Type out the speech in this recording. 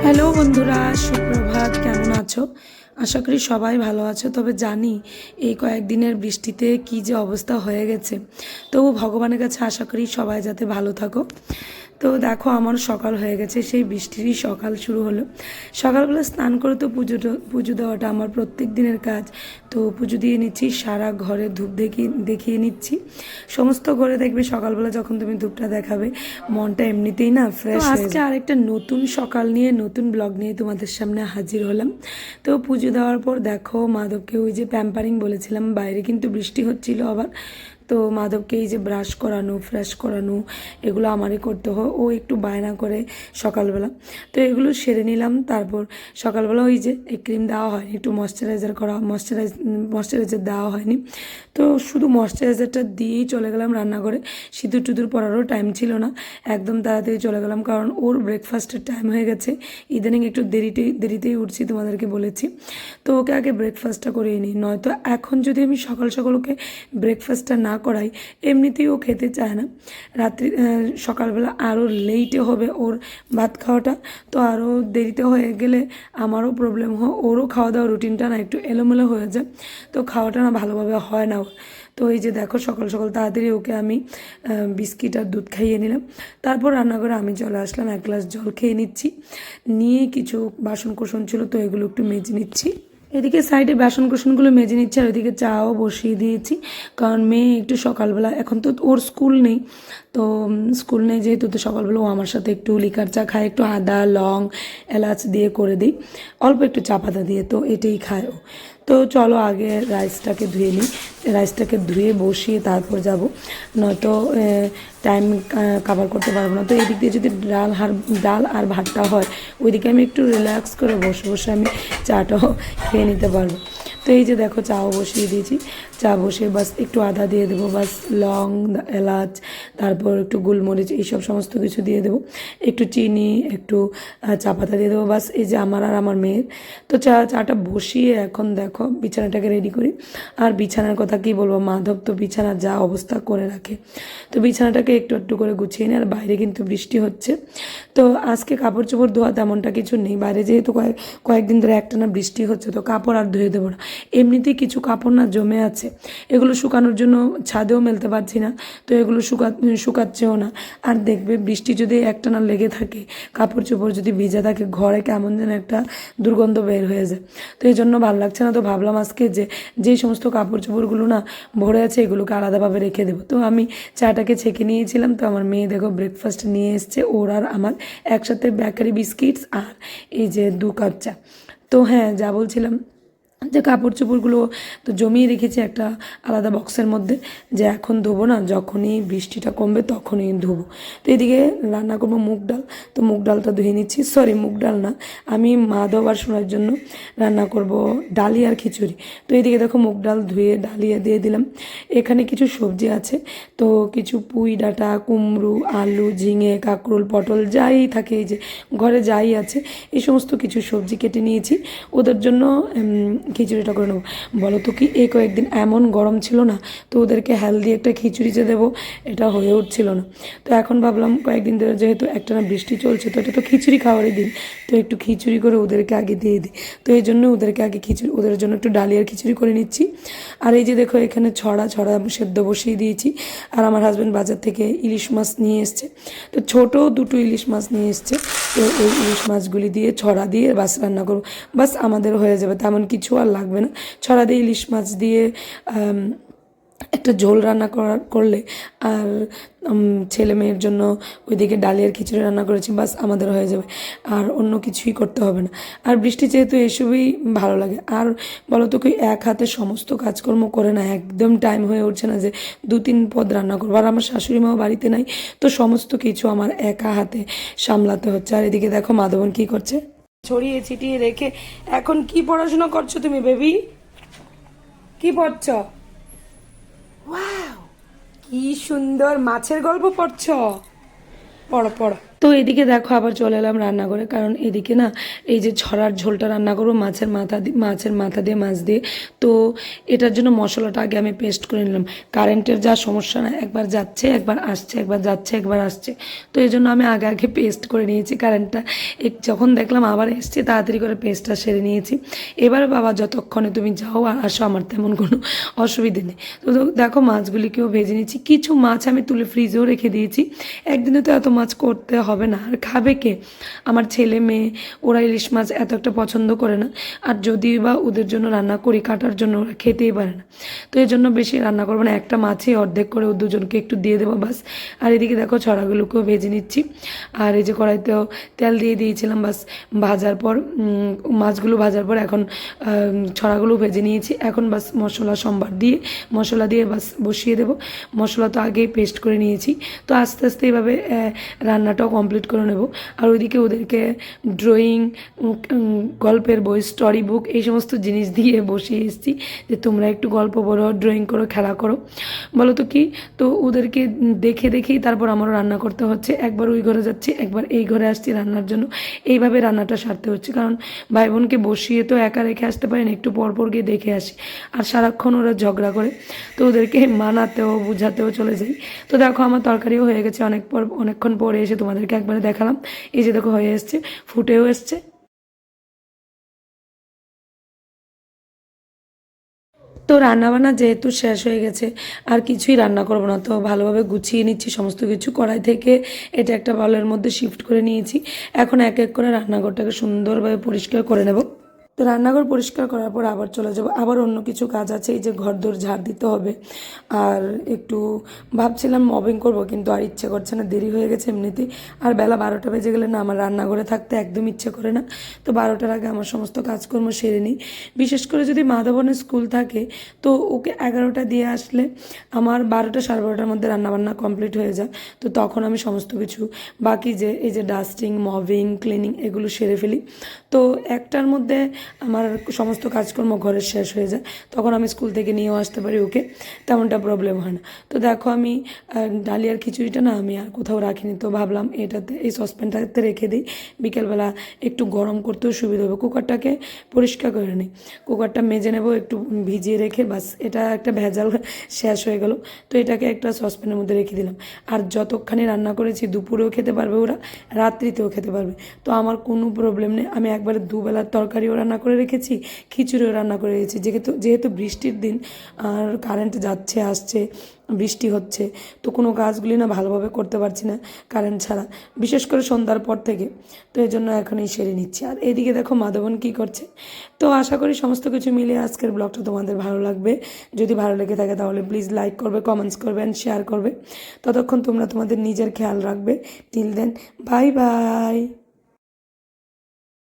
Hello বন্ধুরা, সুপ্রভাত। কেমন আছো? আশা করি সবাই ভালো আছো। তবে জানি এই কয়েকদিনের বৃষ্টিতে কি যে অবস্থা হয়ে গেছে। তবু ভগবানের কাছে আশা করি সবাই যাতে ভালো থাকো। তো দেখো, আমার সকাল হয়ে গেছে, সেই বৃষ্টিরই সকাল শুরু হলো। সকালবেলা স্নান করে তো পুজো দেওয়াটা আমার প্রত্যেক দিনের কাজ। তো পুজো দিয়ে নিচ্ছি, সারা ঘরে ধূপ দেখিয়ে নিচ্ছি। সমস্ত ঘরে দেখবে সকালবেলা যখন তুমি ধূপটা দেখাবে, মনটা এমনিতেই না ফ্রেশ হয়ে যায়। আজকে আরেকটা নতুন সকাল নিয়ে, নতুন ব্লগ নিয়ে তোমাদের সামনে হাজির হলাম। তো পুজো দেওয়ার পর দেখো, মাধবকে ওই যে প্যাম্পারিং বলেছিলাম, বাইরে কিন্তু বৃষ্টি হচ্ছিল আবার। তো মাধবকে এই যে ব্রাশ করানো, ফ্রেশ করানো, এগুলো আমারই করতে হয়। ও একটু বায়না করে সকালবেলা, তো এগুলো সেরে নিলাম। তারপর সকালবেলা ওই যে এই ক্রিম দেওয়া হয়নি, একটু ময়শ্চারাইজার দেওয়া হয়নি। তো শুধু ময়শ্চারাইজারটা দিয়েই চলে গেলাম রান্নাঘরে। সিঁদুর টুদুর পরারও টাইম ছিল না, একদম তাড়াতাড়ি চলে গেলাম, কারণ ওর ব্রেকফাস্টের টাইম হয়ে গেছে। ইদানিং একটু দেরিতেই উঠছি, তোমাদেরকে বলেছি। তো ওকে আগে ব্রেকফাস্টটা করিয়ে নিই, নয়তো এখন যদি আমি সকাল সকাল ওকে ব্রেকফাস্টটা না করাই, এমনিতেই ও খেতে চায় না। সকালবেলা আরও লেটে হবে ওর ভাত খাওয়াটা। তো আরও দেরিতে হয়ে গেলে আমারও প্রবলেম হয়, ওরও খাওয়া দাওয়া রুটিনটা না একটু এলোমেলো হয়ে যায়। তো খাওয়াটা না ভালোভাবে হয় না ওর। তো এই যে দেখো, সকাল সকাল তাড়াতাড়ি ওকে আমি বিস্কিট আর দুধ খাইয়ে নিলাম। তারপর রান্নাঘরে আমি চলে আসলাম, এক গ্লাস জল খেয়ে নিচ্ছি। নিয়ে কিছু বাসন কোসন ছিল, তো এগুলো একটু মেজে নিচ্ছি। এদিকে সাইডে বাসন কোসনগুলো মেজে নিচ্ছি, আর ওইদিকে চাও বসিয়ে দিয়েছি। কারণ মেয়ে একটু সকালবেলা, এখন তো ওর স্কুল নেই, তো স্কুল নেই যেহেতু, তো সকালবেলা ও আমার সাথে একটু লিকার চা খায়, একটু আদা লং এলাচ দিয়ে করে দিই, অল্প একটু চা পাতা দিয়ে, তো এটাই খায় ও। তো চলো আগে রাইসটাকে ধুয়ে নিই। রাইসটাকে ধুয়ে বসিয়ে তারপর যাব, নয়তো টাইম কাভার করতে পারবো না। তো এদিক দিয়ে যদি ডাল আর ভাতটা হয়, ওইদিকে আমি একটু রিল্যাক্স করে বসে বসে আমি চাটাও খেয়ে নিতে পারবো। তো এই যে দেখো, চাও বসিয়ে দিয়েছি। চা বসে বাস একটু আদা দিয়ে দেবো, বাস লং এলাচ, তারপর একটু গোলমরিচ, এইসব সমস্ত কিছু দিয়ে দেবো, একটু চিনি, একটু চা পাতা দিয়ে দেবো, বাস। এই যে আমার আর আমার মেয়ের। তো চাটা বসিয়ে এখন দেখো বিছানাটাকে রেডি করি। আর বিছানার কথা কি বলবো, মাধব তো বিছানার যা অবস্থা করে রাখে। তো বিছানাটাকে একটু একটু করে গুছিয়ে নিই। আর বাইরে কিন্তু বৃষ্টি হচ্ছে, তো আজকে কাপড় চোপড় ধোয়া তেমনটা কিছু নেই। বাইরে যেহেতু কয়েকদিন ধরে একটানা বৃষ্টি হচ্ছে, তো কাপড় আর ধুয়ে দেবো না। এমনিতেই কিছু কাপড় না জমে আছে, এগুলো শুকানোর জন্য ছাদেও মেলতে পারছি না, তো এগুলো শুকাচ্ছেও না। আর দেখবে বৃষ্টি যদি একটানা লেগে থাকে, কাপড় চোপড় যদি ভিজা থাকে, ঘরে কেমন যেন একটা দুর্গন্ধ বের হয়ে যায়। তো এই জন্য ভালো লাগছে না। তো ভাবলাম আজকে যেই সমস্ত কাপড় চোপড়গুলো না ভরে আছে, এগুলোকে আলাদাভাবে রেখে দেবো। তো আমি চাটাকে ছেঁকে নিয়েছিলাম। তো আমার মেয়ে দেখো ব্রেকফাস্ট নিয়ে এসছে, ওর আর আমার একসাথে বেকারি বিস্কিটস আর এই যে 2 কাপ চা। তো হ্যাঁ, যা বলছিলাম, যে কাপড় চোপড়গুলো তো জমিয়ে রেখেছি একটা আলাদা বক্সের মধ্যে, যে এখন ধোবো না, যখনই বৃষ্টিটা কমবে তখনই ধোবো। তো এদিকে রান্না করবো মুগ ডাল। তো মুগ ডালটা ধুয়ে নিচ্ছি, সরি মুগ ডাল না, আমি মাধব আর শোনার জন্য রান্না করব ডালিয়ার খিচুড়ি। তো এদিকে দেখো মুগ ডাল ধুয়ে ডালিয়া দিয়ে দিলাম। এখানে কিছু সবজি আছে, তো কিছু পুঁই ডাঁটা, কুমড়ো, আলু, ঝিঙে, কাঁকরোল, পটল, যাই থাকে, এই যে ঘরে যাই আছে, এই সমস্ত কিছু সবজি কেটে নিয়েছি ওদের জন্য খিচুড়িটা করে নেবো। বলো তো কি, এই কয়েকদিন এমন গরম ছিল না, তো ওদেরকে হেলদি একটা খিচুড়ি যে দেবো, এটা হয়ে উঠছিল না। তো এখন ভাবলাম কয়েকদিন ধরে যেহেতু একটানা বৃষ্টি চলছে, তো এটা তো খিচুড়ি খাওয়ারই দিন, তো একটু খিচুড়ি করে ওদেরকে আগে দিয়ে দিই। তো এই জন্য ওদেরকে আগে ওদের জন্য একটু ডালিয়ার খিচুড়ি করে নিচ্ছি। আর এই যে দেখো, এখানে ছড়া সেদ্ধ বসিয়ে দিয়েছি। আর আমার হাজব্যান্ড বাজার থেকে ইলিশ মাছ নিয়ে এসছে, তো ছোটো 2টো ইলিশ মাছ নিয়ে এসছে। তো এই ইলিশ মাছগুলি দিয়ে ছড়া দিয়ে বাস রান্না করবো, বাস আমাদের হয়ে যাবে, তেমন কিছু আর লাগবে না। ছড়া দিয়ে ইলিশ মাছ দিয়ে একটা ঝোল রান্না করলে, আর ছেলে মেয়ের জন্য ওইদিকে ডালিয়ার খিচুড়ি রান্না করেছি, বাস আমাদের হয়ে যাবে, আর অন্য কিছুই করতে হবে না। আর বৃষ্টি যেহেতু এসবই ভালো লাগে। আর বলো তো, এক হাতে সমস্ত কাজকর্ম করে না, একদম টাইম হয়ে উঠছে না যে 2-3 পদ রান্না করবো। আর আমার শাশুড়ি মাও বাড়িতে নাই, তো সমস্ত কিছু আমার একা হাতে সামলাতে হচ্ছে। আর এদিকে দেখো মাধবন কি করছে, ছড়িয়ে ছিটিয়ে রেখে। এখন কি পড়াশোনা করছো তুমি বেবি? কি পড়ছ? ওয়াও, কি সুন্দর মাছের গল্প পড়ছ, পড়ো পড়ো। তো তো এদিকে দেখো আবার চলে এলাম রান্নাঘরে, কারণ এদিকে না এই যে ছড়ার ঝোলটা রান্না করবো মাছের মাথা দিয়ে মাছ দিয়ে। তো এটার জন্য মশলাটা আগে আমি পেস্ট করে নিলাম। কারেন্টের যা সমস্যা না, একবার যাচ্ছে একবার আসছে, একবার যাচ্ছে একবার আসছে। তো এই জন্য আমি আগে আগে পেস্ট করে নিয়েছি কারেন্টটা। যখন দেখলাম আবার এসছে, তাড়াতাড়ি করে পেস্টটা সেরে নিয়েছি। এবারে বাবা যতক্ষণে তুমি যাও আর আসো, আমার তেমন কোনো অসুবিধে নেই। তো দেখো মাছগুলিকেও ভেজে নিয়েছি। কিছু মাছ আমি তুলে ফ্রিজেও রেখে দিয়েছি। একদিনে তো এত মাছ করতে হবে না, আর খাবে কে? আমার ছেলে মেয়ে, ওরা ইলিশ মাছ এত একটা পছন্দ করে না। আর যদি বা ওদের জন্য রান্না করি কাটার জন্য, ওরা খেতেই পারে না। তো এই জন্য বেশি রান্না করবো না, একটা মাছই অর্ধেক করে ও দুজনকে একটু দিয়ে দেবো বাস। আর এদিকে দেখো ছড়াগুলোকেও ভেজে নিচ্ছি। আর এই যে কড়াইতেও তেল দিয়ে দিয়েছিলাম, বাস ভাজার পর মাছগুলো ভাজার পর এখন ছড়াগুলো ভেজে নিয়েছি। এখন বাস সম্বার দিয়ে মশলা দিয়ে বাস বসিয়ে দেবো। মশলা তো আগেই পেস্ট করে নিয়েছি। তো আস্তে আস্তে এইভাবে রান্নাটাও কমপ্লিট করে নেব। আর ওইদিকে ওদেরকে ড্রয়িং, গল্পের বই, স্টোরি বুক, এই সমস্ত জিনিস দিয়ে বসিয়ে এসেছি যে তোমরা একটু গল্প পড়ো, ড্রয়িং করো, খেলা করো। বলো তো কি? তো ওদেরকে দেখে দেখেই তারপর আমারও রান্না করতে হচ্ছে। একবার ওই ঘরে যাচ্ছি, একবার এই ঘরে আসছি রান্নার জন্য। এইভাবে রান্নাটা সারতে হচ্ছে, কারণ ভাই বোনকে বসিয়ে তো একা রেখে আসতে পারি না, একটু পরপর গিয়ে দেখে আসি। আর সারাক্ষণ ওরা ঝগড়া করে, তো ওদেরকে মানাতেও বোঝাতেও চলে যাই। তো দেখো আমার তরকারিও হয়ে গেছে। অনেকক্ষণ পরে এসে তোমাদেরকে একবারে দেখালাম। এই যে দেখো হয়ে এসছে, ফুটেও এসছে। তো রান্নাবান্না যেহেতু শেষ হয়ে গেছে, আর কিছুই রান্না করবো না, তো ভালোভাবে গুছিয়ে নিচ্ছি সমস্ত কিছু। কড়াই থেকে এটা একটা বাউলের মধ্যে শিফট করে নিয়েছি। এখন এক এক করে রান্নাঘরটাকে সুন্দরভাবে পরিষ্কার করে নেব। তো রান্নাঘর পরিষ্কার করার পর আবার চলে যাব, আবার অন্য কিছু কাজ আছে। এই যে ঘরদোর ঝাড় দিতে হবে। আর একটু ভাবছিলাম মবিং করব, কিন্তু আর ইচ্ছে করছে না, দেরি হয়ে গেছে এমনিতেই। আর বেলা 12টা বেজে গেলে না আমার রান্নাঘরে থাকতে একদম ইচ্ছে করে না। তো 12টার আগে আমার সমস্ত কাজকর্ম সেরে নিই। বিশেষ করে যদি মাধবনের স্কুল থাকে, তো ওকে 11টা দিয়ে আসলে আমার 12টা সাড়ে 12টার মধ্যে রান্নাবান্না কমপ্লিট হয়ে যায়। তো তখন আমি সমস্ত কিছু বাকি যে এই যে ডাস্টিং, মবিং, ক্লিনিং এগুলো সেরে ফেলি। তো একটার মধ্যে আমার সমস্ত কাজকর্ম ঘরের শেষ হয়ে যায়। তখন আমি স্কুল থেকে নিয়েও আসতে পারি ওকে, তেমনটা প্রবলেম হয় না। তো দেখো আমি ডালিয়ার খিচুড়িটা না আমি আর কোথাও রাখিনি, তো ভাবলাম এটাতে, এই সসপ্যানটাতে রেখে দিই। বিকেলবেলা একটু গরম করতেও সুবিধা হবে। কুকারটাকে পরিষ্কার করে নিই, কুকারটা মেজে নেব একটু ভিজিয়ে রেখে, বাস এটা একটা ভেজাল শেষ হয়ে গেল। তো এটাকে একটা সসপ্যানের মধ্যে রেখে দিলাম। আর যতক্ষণে রান্না করেছি দুপুরেও খেতে পারবে ওরা, রাত্রিতেও খেতে পারবে। তো আমার কোনো প্রবলেম নেই। আমি একবারে দুবেলার তরকারিও রান্না করে রেখেছি, খিচুড়িও রান্না করে রেখেছি। যেহেতু বৃষ্টির দিন, আর কারেন্ট যাচ্ছে আসছে, বৃষ্টি হচ্ছে, তো কোনো কাজগুলি না ভালোভাবে করতে পারছি না কারেন্ট ছাড়া, বিশেষ করে সন্ধ্যার পর থেকে। তো এই জন্য এখনই সেরে নিচ্ছি। আর এদিকে দেখো মাধবন কী করছে। তো আশা করি সমস্ত কিছু মিলিয়ে আজকের ব্লগটা তোমাদের ভালো লাগবে। যদি ভালো লেগে থাকে তাহলে প্লিজ লাইক করবে, কমেন্টস করবে অ্যান্ড শেয়ার করবে। ততক্ষণ তোমরা তোমাদের নিজের খেয়াল রাখবে। Till then, bye by.